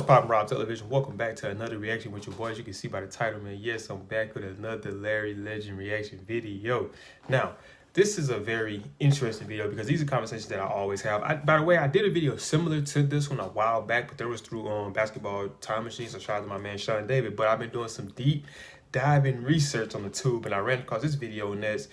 poppin', Rob Television? Welcome back to another reaction with your boys. You can see by the title, man. Yes, I'm back with another Larry Legend reaction video. Now, this is a very interesting video because these are conversations that I always have. By the way, I did a video similar to this one a while back, but that was through Basketball Time Machine. So shout out to my man Sean David. But I've been doing some deep diving research on the tube, and I ran across this video, and that's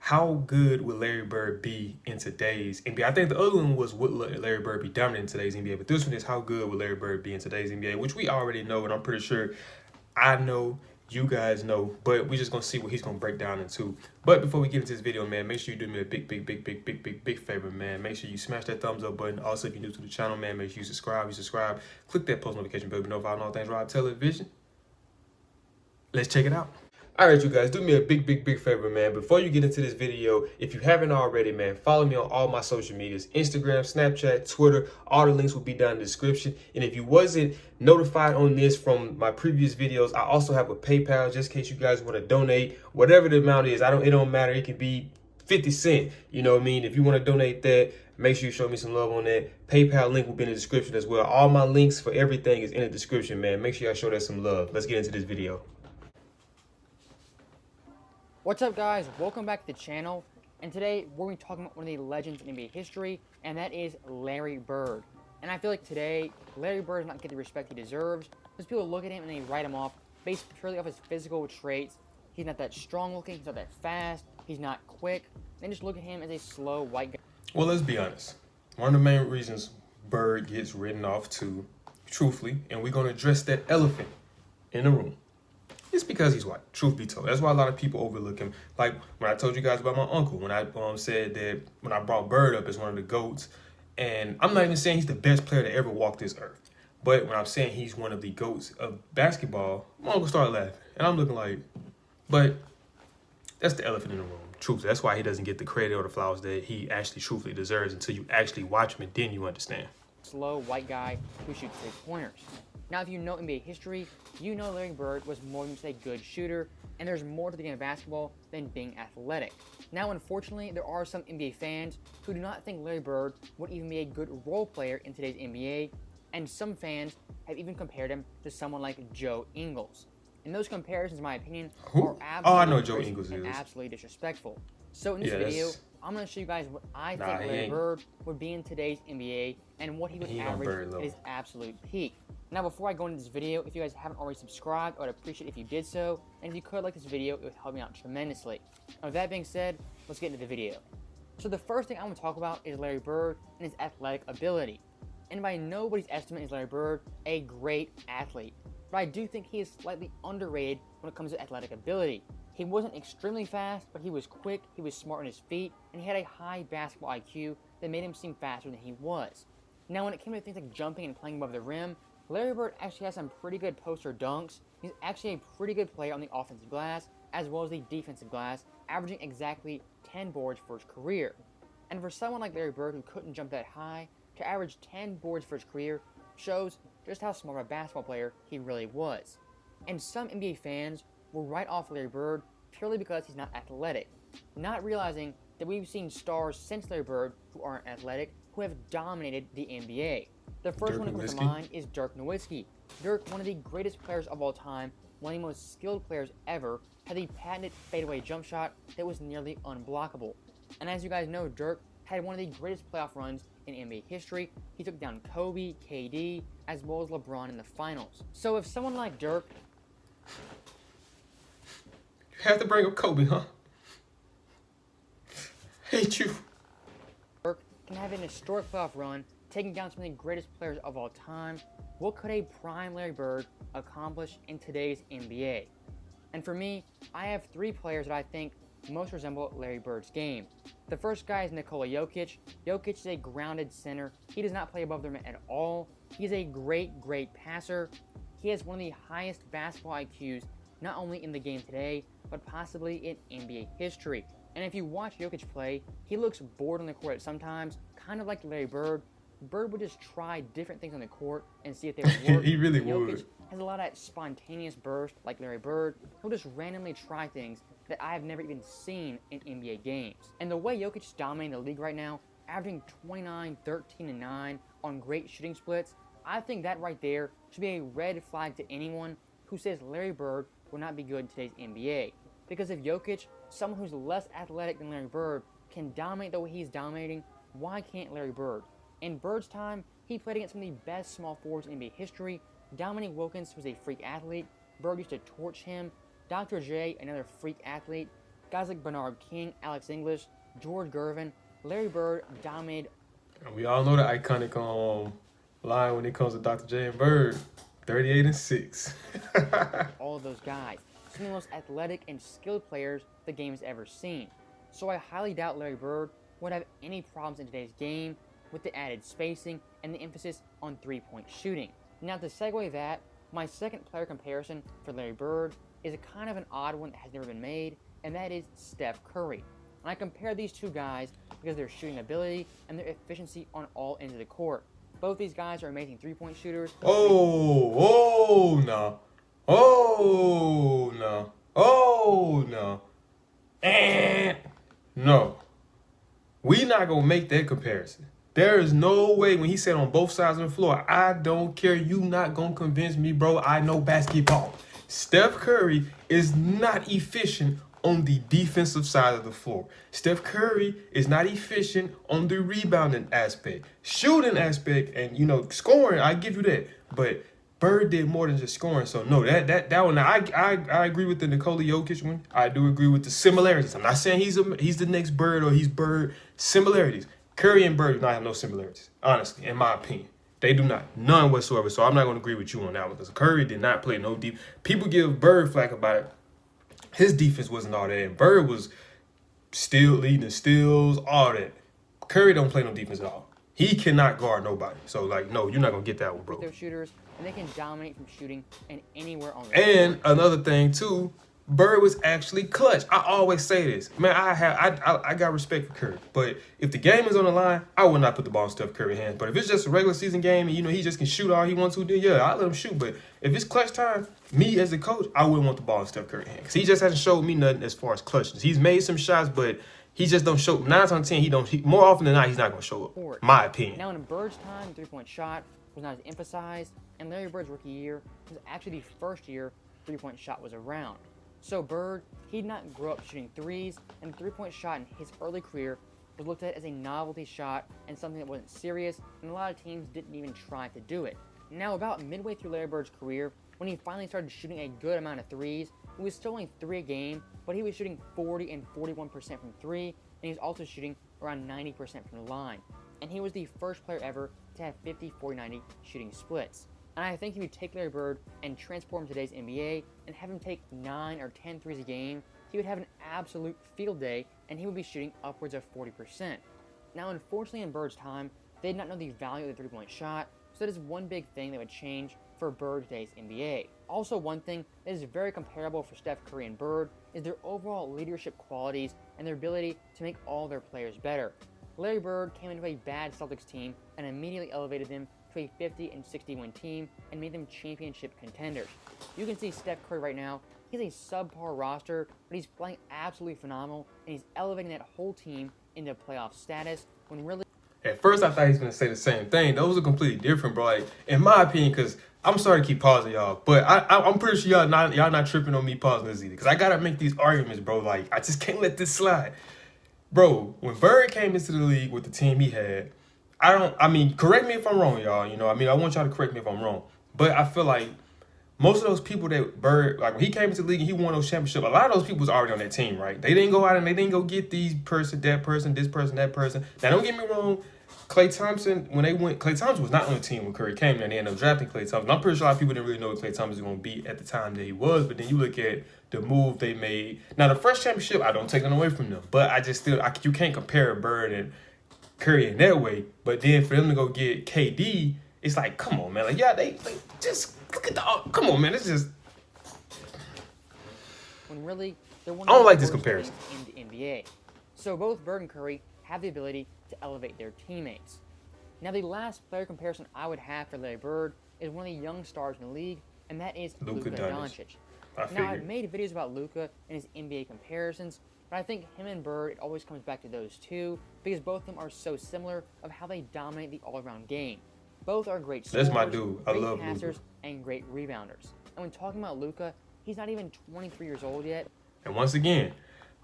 how good would Larry Bird be in today's NBA? I think the other one was would Larry Bird be dominant in today's NBA, but this one is how good would Larry Bird be in today's NBA, which we already know, and I'm pretty sure I know, you guys know, but we're just gonna see what he's gonna break down into. But before we get into this video, man, make sure you do me a big favor, man. Make sure you smash that thumbs up button. Also, if you're new to the channel, man, make sure you subscribe. Click that post notification bell to be notified on all things Rob Television. Let's check it out. All right, you guys, do me a big favor, man. Before you get into this video, if you haven't already, man, follow me on all my social medias, Instagram, Snapchat, Twitter. All the links will be down in the description. And if you wasn't notified on this from my previous videos, I also have a PayPal just in case you guys want to donate. Whatever the amount is, it don't matter. It could be 50 cents. You know what I mean? If you want to donate that, make sure you show me some love on that. PayPal link will be in the description as well. All my links for everything is in the description, man. Make sure y'all show that some love. Let's get into this video. What's up, guys? Welcome back to the channel, and today we're going to be talking about one of the legends in NBA history, and that is Larry Bird. And I feel like today Larry Bird does not get the respect he deserves because people look at him and they write him off based purely off his physical traits. He's not that strong looking, he's not that fast, he's not quick. They just look at him as a slow white guy. Well, let's be honest. One of the main reasons Bird gets written off too, truthfully, and we're going to address that elephant in the room. It's because he's white, truth be told. That's why a lot of people overlook him. Like when I told you guys about my uncle, when I said that when I brought Bird up as one of the GOATs, and I'm not even saying he's the best player to ever walk this earth, but when I'm saying he's one of the GOATs of basketball, my uncle started laughing. And I'm looking like, but that's the elephant in the room, truthfully. That's why he doesn't get the credit or the flowers that he actually truthfully deserves until you actually watch him, and then you understand. Slow white guy who shoots three-pointers. Now, if you know NBA history, you know Larry Bird was more than just a good shooter, and there's more to the game of basketball than being athletic. Now, unfortunately, there are some NBA fans who do not think Larry Bird would even be a good role player in today's NBA, and some fans have even compared him to someone like Joe Ingles. And those comparisons, in my opinion, are absolutely disrespectful. So in this video, I'm going to show you guys what I think Larry Bird would be in today's NBA and what he would average at his absolute peak. Now, before I go into this video, if you guys haven't already subscribed, I would appreciate if you did so. And if you could like this video, it would help me out tremendously. Now, with that being said, let's get into the video. So the first thing I want to talk about is Larry Bird and his athletic ability. And by nobody's estimate is Larry Bird a great athlete. But I do think he is slightly underrated when it comes to athletic ability. He wasn't extremely fast, but he was quick, he was smart on his feet, and he had a high basketball IQ that made him seem faster than he was. Now, when it came to things like jumping and playing above the rim, Larry Bird actually has some pretty good poster dunks. He's actually a pretty good player on the offensive glass as well as the defensive glass, averaging exactly 10 boards for his career. And for someone like Larry Bird who couldn't jump that high, to average 10 boards for his career shows just how smart of a basketball player he really was. And some NBA fans will write off Larry Bird purely because he's not athletic, not realizing that we've seen stars since Larry Bird who aren't athletic who have dominated the NBA. The first one that comes to mind is Dirk Nowitzki. Dirk, one of the greatest players of all time, one of the most skilled players ever, had the patented fadeaway jump shot that was nearly unblockable. And as you guys know, Dirk had one of the greatest playoff runs in NBA history. He took down Kobe, KD, as well as LeBron in the finals. So if someone like Dirk... You have to bring up Kobe, huh? Hate you. Dirk can have an historic playoff run, taking down some of the greatest players of all time. What could a prime Larry Bird accomplish in today's NBA? And for me, I have three players that I think most resemble Larry Bird's game. The first guy is Nikola Jokic. Jokic is a grounded center. He does not play above the rim at all. He's a great passer. He has one of the highest basketball IQs, not only in the game today, but possibly in NBA history. And if you watch Jokic play, he looks bored on the court sometimes, kind of like Larry Bird. Bird would just try different things on the court and see if they would work. He really Jokic would. Has a lot of that spontaneous burst like Larry Bird. He'll just randomly try things that I have never even seen in NBA games. And the way Jokic is dominating the league right now, averaging 29, 13, and 9 on great shooting splits, I think that right there should be a red flag to anyone who says Larry Bird will not be good in today's NBA. Because if Jokic, someone who's less athletic than Larry Bird, can dominate the way he's dominating, why can't Larry Bird? In Bird's time, he played against some of the best small forwards in NBA history. Dominique Wilkins was a freak athlete. Bird used to torch him. Dr. J, another freak athlete. Guys like Bernard King, Alex English, George Gervin. Larry Bird dominated. And we all know the iconic line when it comes to Dr. J and Bird, 38 and 6. all of those guys. Some of the most athletic and skilled players the game has ever seen. So I highly doubt Larry Bird would have any problems in today's game with the added spacing and the emphasis on three-point shooting. Now to segue that, my second player comparison for Larry Bird is a kind of an odd one that has never been made, and that is Steph Curry. And I compare these two guys because of their shooting ability and their efficiency on all ends of the court. Both these guys are amazing three-point shooters. Oh no. Oh no. Oh no. And no. We not gonna make that comparison. There is no way when he said on both sides of the floor, I don't care, you not gonna convince me, bro. I know basketball. Steph Curry is not efficient on the defensive side of the floor. Steph Curry is not efficient on the rebounding aspect. Shooting aspect and, scoring, I give you that. But Bird did more than just scoring. So, no, that one, I agree with the Nikola Jokic one. I do agree with the similarities. I'm not saying he's the next Bird or he's Bird. Similarities. Curry and Bird do not have no similarities, honestly, in my opinion. They do not. None whatsoever. So I'm not going to agree with you on that one because Curry did not play no deep. People give Bird flack about it. His defense wasn't all that. And Bird was still leading steals, all that. Curry don't play no defense at all. He cannot guard nobody. So, no, you're not going to get that one, bro. They're shooters, and they can dominate from shooting and anywhere on the And another thing, too, Bird was actually clutch. I always say this. Man, I got respect for Curry. But if the game is on the line, I would not put the ball in Steph Curry's hands. But if it's just a regular season game and, he just can shoot all he wants to, then, yeah, I'll let him shoot. But if it's clutch time, me as a coach, I wouldn't want the ball in Steph Curry's hands. Because he just hasn't showed me nothing as far as clutchness. He's made some shots, but he just don't show. 9 out of 10, more often than not, he's not going to show up. My opinion. Now, in Bird's time, three-point shot was not as emphasized. And Larry Bird's rookie year was actually the first year three-point shot was around. So Bird, he did not grow up shooting threes, and the three-point shot in his early career was looked at as a novelty shot and something that wasn't serious, and a lot of teams didn't even try to do it. Now, about midway through Larry Bird's career, when he finally started shooting a good amount of threes, he was still only 3 a game, but he was shooting 40 and 41% from 3, and he was also shooting around 90% from the line. And he was the first player ever to have 50-40-90 shooting splits. And I think if you take Larry Bird and transport him to today's NBA and have him take 9 or 10 threes a game, he would have an absolute field day and he would be shooting upwards of 40%. Now, unfortunately, in Bird's time, they did not know the value of the three-point shot, so that is one big thing that would change for Bird today's NBA. Also, one thing that is very comparable for Steph Curry and Bird is their overall leadership qualities and their ability to make all their players better. Larry Bird came into a bad Celtics team and immediately elevated them to a 50 and 60 win team and made them championship contenders. You can see Steph Curry right now, he's a subpar roster, but he's playing absolutely phenomenal and he's elevating that whole team into playoff status when really... At first, I thought he was going to say the same thing. Those are completely different, bro. In my opinion, because I'm sorry to keep pausing y'all, but I'm pretty sure y'all not tripping on me pausing this either. Because I got to make these arguments, bro. I just can't let this slide. Bro, when Bird came into the league with the team he had, correct me if I'm wrong, y'all. I want y'all to correct me if I'm wrong. But I feel like most of those people that Bird, when he came into the league and he won those championships, a lot of those people was already on that team, right? They didn't go out and they didn't go get these person, that person, this person, that person. Now, don't get me wrong. Klay Thompson was not on the team when Curry came there and they ended up drafting Klay Thompson. I'm pretty sure a lot of people didn't really know what Klay Thompson was going to be at the time that he was, but then you look at the move they made. Now, the first championship, I don't take it away from them, but you can't compare Bird and Curry in that way. But then for them to go get KD, it's like, come on, man. They just look at come on, man. It's just... When really, they're one I don't of like the this worst comparison. teams in the NBA. So both Bird and Curry have the ability to elevate their teammates. Now, the last player comparison I would have for Larry Bird is one of the young stars in the league, and that is Luka Doncic. Now, I've made videos about Luka and his NBA comparisons, but I think him and Bird, it always comes back to those two, because both of them are so similar of how they dominate the all-around game. Both are great That's scorers, my dude. I great love passers, Luka. and great rebounders. And when talking about Luka, he's not even 23 years old yet. And once again,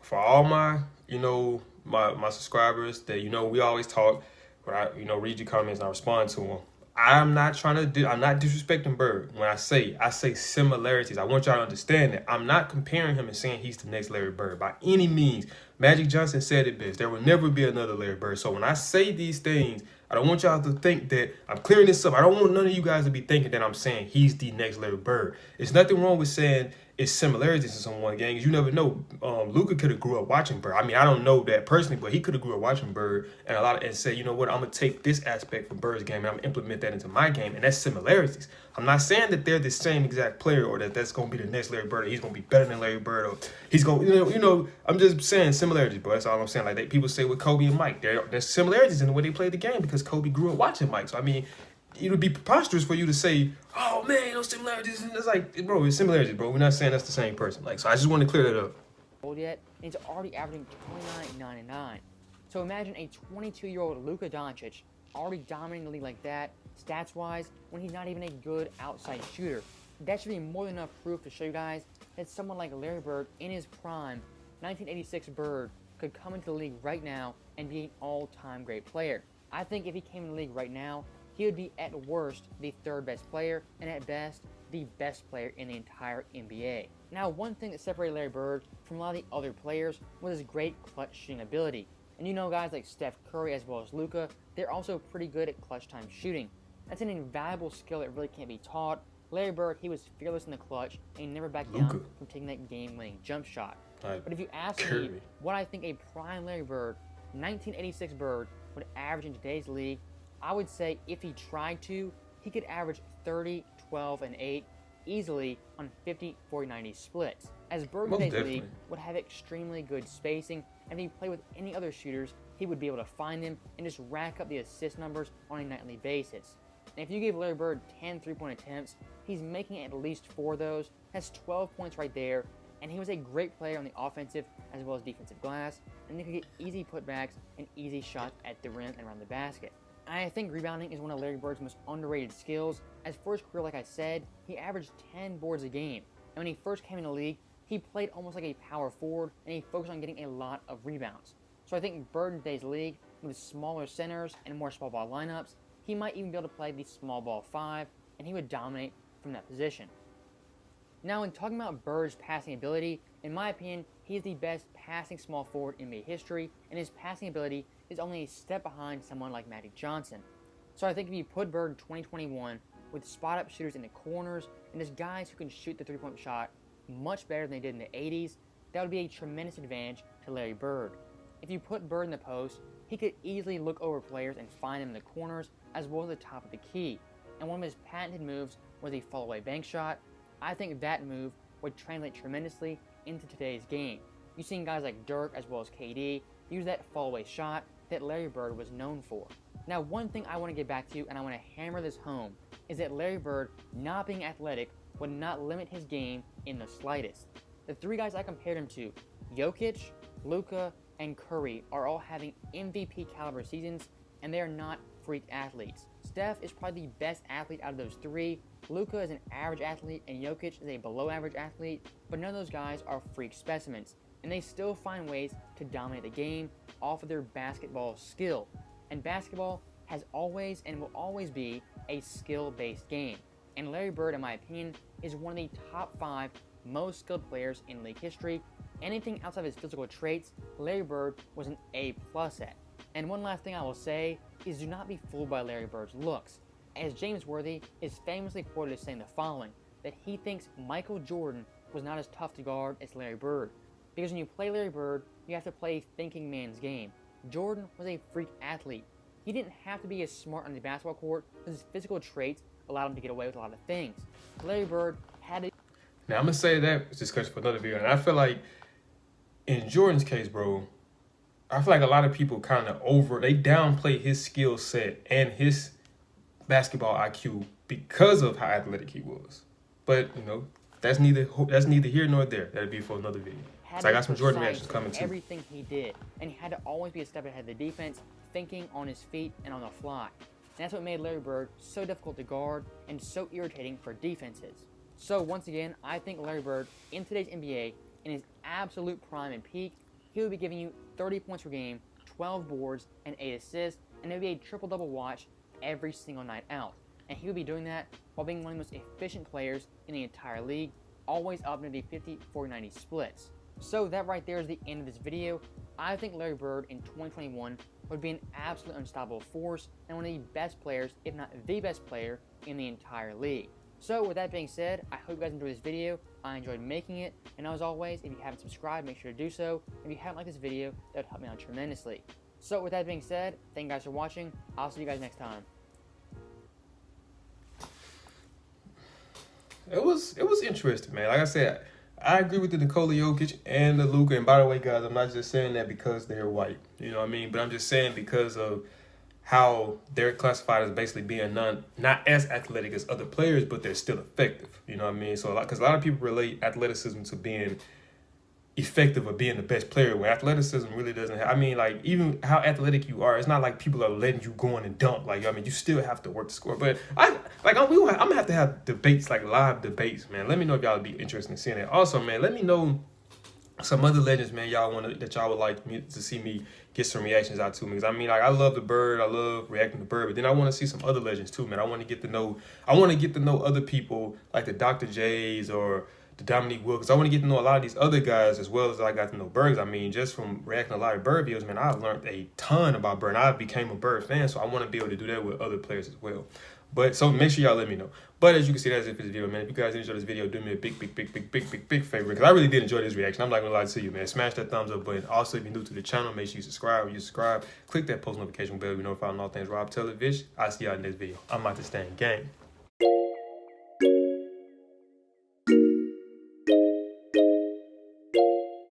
for all my, my subscribers that, we always talk, but I, read your comments and I respond to them. I'm not disrespecting Bird. When I say similarities, I want y'all to understand that. I'm not comparing him and saying he's the next Larry Bird by any means. Magic Johnson said it best. There will never be another Larry Bird. So when I say these things, I don't want y'all to think that I'm clearing this up. I don't want none of you guys to be thinking that I'm saying he's the next Larry Bird. It's nothing wrong with saying it's similarities to someone, gang. You never know. Luka could have grew up watching Bird. I mean, I don't know that personally, but he could have grew up watching Bird and say, you know what, I'm gonna take this aspect from Bird's game and I'm gonna implement that into my game, and that's similarities. I'm not saying that they're the same exact player or that's gonna be the next Larry Bird or he's gonna be better than Larry Bird or he's gonna, I'm just saying similarities, bro. That's all I'm saying. Like people say with Kobe and Mike, there's similarities in the way they played the game because Kobe grew up watching Mike. So I mean, it would be preposterous for you to say, oh man, those similarities. And it's like, bro, it's similarities, bro. We're not saying that's the same person. Like, so I just want to clear that up. Yet, and he's already averaging 29.9. So imagine a 22-year-old Luka Doncic already dominating the league like that, stats-wise, when he's not even a good outside shooter. That should be more than enough proof to show you guys that someone like Larry Bird in his prime, 1986 Bird, could come into the league right now and be an all-time great player. I think if he came in the league right now, he would be at worst the third best player and at best the best player in the entire NBA. Now, one thing that separated Larry Bird from a lot of the other players was his great clutch shooting ability. And you know guys like Steph Curry as well as Luka, they're also pretty good at clutch time shooting. That's an invaluable skill that really can't be taught. Larry Bird, he was fearless in the clutch and he never backed down from taking that game-winning jump shot. But if you ask me what I think a prime Larry Bird, 1986 Bird, would average in today's league, I would say if he tried to, he could average 30, 12, and 8 easily on 50, 40, 90 splits. As Bird in today's league would have extremely good spacing, and if he played with any other shooters, he would be able to find them and just rack up the assist numbers on a nightly basis. And if you gave Larry Bird 10 3-point attempts, he's making at least 4 of those. That's 12 points right there. And he was a great player on the offensive as well as defensive glass, and he could get easy putbacks and easy shots at the rim and around the basket. I think rebounding is one of Larry Bird's most underrated skills. As for his career, like I said, he averaged 10 boards a game. And when he first came in the league, he played almost like a power forward, and he focused on getting a lot of rebounds. So I think Bird in today's league, with smaller centers and more small ball lineups, he might even be able to play the small ball 5, and he would dominate from that position. Now, in talking about Bird's passing ability, in my opinion, he is the best passing small forward in NBA history, and his passing ability is only a step behind someone like Magic Johnson. So I think if you put Bird in 2021 with spot-up shooters in the corners and just guys who can shoot the three-point shot much better than they did in the 80s, that would be a tremendous advantage to Larry Bird. If you put Bird in the post, he could easily look over players and find them in the corners as well as the top of the key. And one of his patented moves was a fall-away bank shot. I think that move would translate tremendously into today's game. You've seen guys like Dirk as well as KD use that fall-away shot that Larry Bird was known for. Now, one thing I want to get back to, and I want to hammer this home, is that Larry Bird not being athletic would not limit his game in the slightest. The 3 guys I compared him to, Jokic, Luka, and Curry, are all having MVP caliber seasons, and they are not freak athletes. Steph is probably the best athlete out of those 3. Luka is an average athlete, and Jokic is a below average athlete, but none of those guys are freak specimens, and they still find ways to dominate the game off of their basketball skill. And basketball has always and will always be a skill-based game. And Larry Bird, in my opinion, is one of the top 5 most skilled players in league history. Anything outside of his physical traits, Larry Bird was an A+ at. And one last thing I will say is do not be fooled by Larry Bird's looks, as James Worthy is famously quoted as saying the following, that he thinks Michael Jordan was not as tough to guard as Larry Bird. Because when you play Larry Bird, you have to play a thinking man's game. Jordan was a freak athlete. He didn't have to be as smart on the basketball court because his physical traits allowed him to get away with a lot of things. Larry Bird had to... Now, I'm going to say that it's discussion for another video. And I feel like in Jordan's case, bro, I feel like a lot of people kind of they downplay his skill set and his basketball IQ because of how athletic he was. But, that's neither here nor there. That'd be for another video. So I got some Jordan reactions coming too. Everything he did, and he had to always be a step ahead of the defense, thinking on his feet and on the fly. that's what made Larry Bird so difficult to guard and so irritating for defenses. So once again, I think Larry Bird in today's NBA, in his absolute prime and peak, he would be giving you 30 points per game, 12 boards, and 8 assists, and it would be a triple-double watch every single night out. And he would be doing that while being one of the most efficient players in the entire league, always up into the 50-40-90 splits. So that right there is the end of this video. I think Larry Bird in 2021 would be an absolutely unstoppable force and one of the best players, if not the best player, in the entire league. So with that being said, I hope you guys enjoyed this video. I enjoyed making it, and as always, if you haven't subscribed, make sure to do so. If you haven't liked this video, that would help me out tremendously. So with that being said, thank you guys for watching. I'll see you guys next time. It was interesting, man. Like I said, I agree with the Nikola Jokic and the Luka. And by the way, guys, I'm not just saying that because they're white. You know what I mean? But I'm just saying because of how they're classified as basically being not as athletic as other players, but they're still effective. You know what I mean? So because a lot of people relate athleticism to being effective or being the best player, when athleticism really doesn't have, I mean, like, even how athletic you are, it's not like people are letting you go in and dunk. Like, I mean, you still have to work to score. But I'm gonna have debates, like live debates, man. Let me know if y'all would be interested in seeing that. Also, man, let me know some other legends, man, y'all would like me to see me get some reactions out to me. Because I mean, like, I love the Bird, I love reacting to Bird, but then I want to see some other legends too, man. I want to get to know other people like the Dr. J's or the Dominique Wilkins. I want to get to know a lot of these other guys as well as I got to know Bird. I mean, just from reacting to a lot of Bird videos, man, I've learned a ton about Bird. I became a Bird fan, so I want to be able to do that with other players as well. But so make sure y'all let me know. But as you can see, that's it for this video, man. If you guys enjoyed this video, do me a big favor, because I really did enjoy this reaction. I'm not gonna lie to you, man. Smash that thumbs up button. Also, if you're new to the channel, make sure you subscribe. When you subscribe, click that post notification bell to be notified on all things Rob Television. I'll see y'all in the next video. I'm out to stay in game.